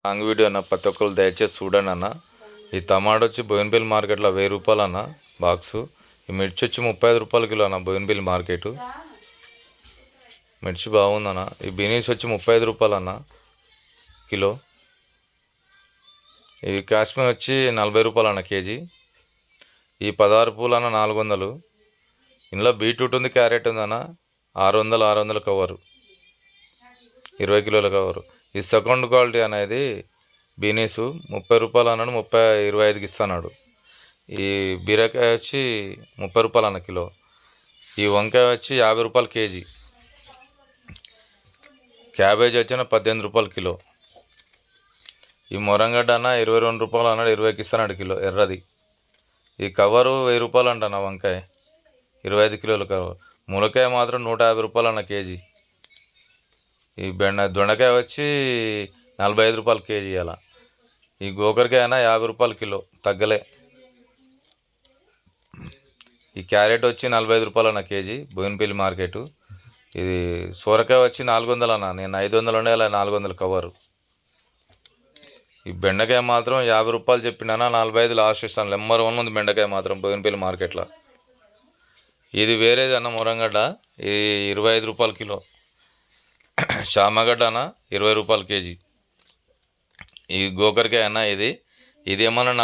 Long video అన్న ప్రతి ఒక్కరు దయచేసి చూడండి అన్న. ఈ టమాటో వచ్చి బోయినపల్లి మార్కెట్లో 1000 రూపాయలు అన్న బాక్సు. ఈ మిర్చి వచ్చి 35 రూపాయల కిలో అన్న బోయినపల్లి మార్కెట్. మిర్చి బాగుందన్న. ఈ బీనీస్ వచ్చి 35 రూపాయలు అన్న కిలో. ఈ కాశ్మీర్ వచ్చి 40 రూపాయలు అన్న కేజీ. ఈ 16 పూలు అన్న 400. ఇందులో బీట్రూట్ ఉంది, క్యారెట్ ఉంది అన్న 600 కవరు, 20 కిలోల కవరు. ఈ సెకండ్ క్వాలిటీ అనేది బీనీసు 30 రూపాయలు అన్నాడు, 25కి ఇస్తున్నాడు. ఈ బీరకాయ వచ్చి 30 రూపాయలు అన్న కిలో. ఈ వంకాయ వచ్చి 50 రూపాయలు కేజీ. క్యాబేజీ వచ్చిన 18 రూపాయలు కిలో. ఈ మొరంగడ్డ అన్న 22 రూపాయలు అన్నాడు, 20కి ఇస్తున్నాడు కిలో ఎర్రది. ఈ కవరు 1000 రూపాయలు అంటన్న వంకాయ, 25 కిలోల కవర్. ములకాయ మాత్రం 150 రూపాయలు అన్న కేజీ. ఈ దొండకాయ వచ్చి 45 రూపాయలు కేజీ అలా. ఈ గోకరకాయ అయినా 50 రూపాయలు కిలో, తగ్గలే. ఈ క్యారెట్ వచ్చి 45 రూపాయలు అన్న కేజీ బోయినపల్లి మార్కెటు. ఇది సొరకాయ వచ్చి 400 అన్న, నేను 500 ఉండే అలా 400 కవరు. ఈ బెండకాయ మాత్రం 50 రూపాయలు చెప్పినా 45 లాస్ట్ ఇస్తాను. నెంబర్ 1 ఉంది బెండకాయ మాత్రం బోయినపల్లి మార్కెట్లో. ఇది వేరేది అన్న మురంగడ్డ, ఇది 25 రూపాయలు కిలో. చామగడ్డ అన్న 20 రూపాయలు కేజీ. ఈ గోకరకాయ అన్న ఇది ఏమన్నా 40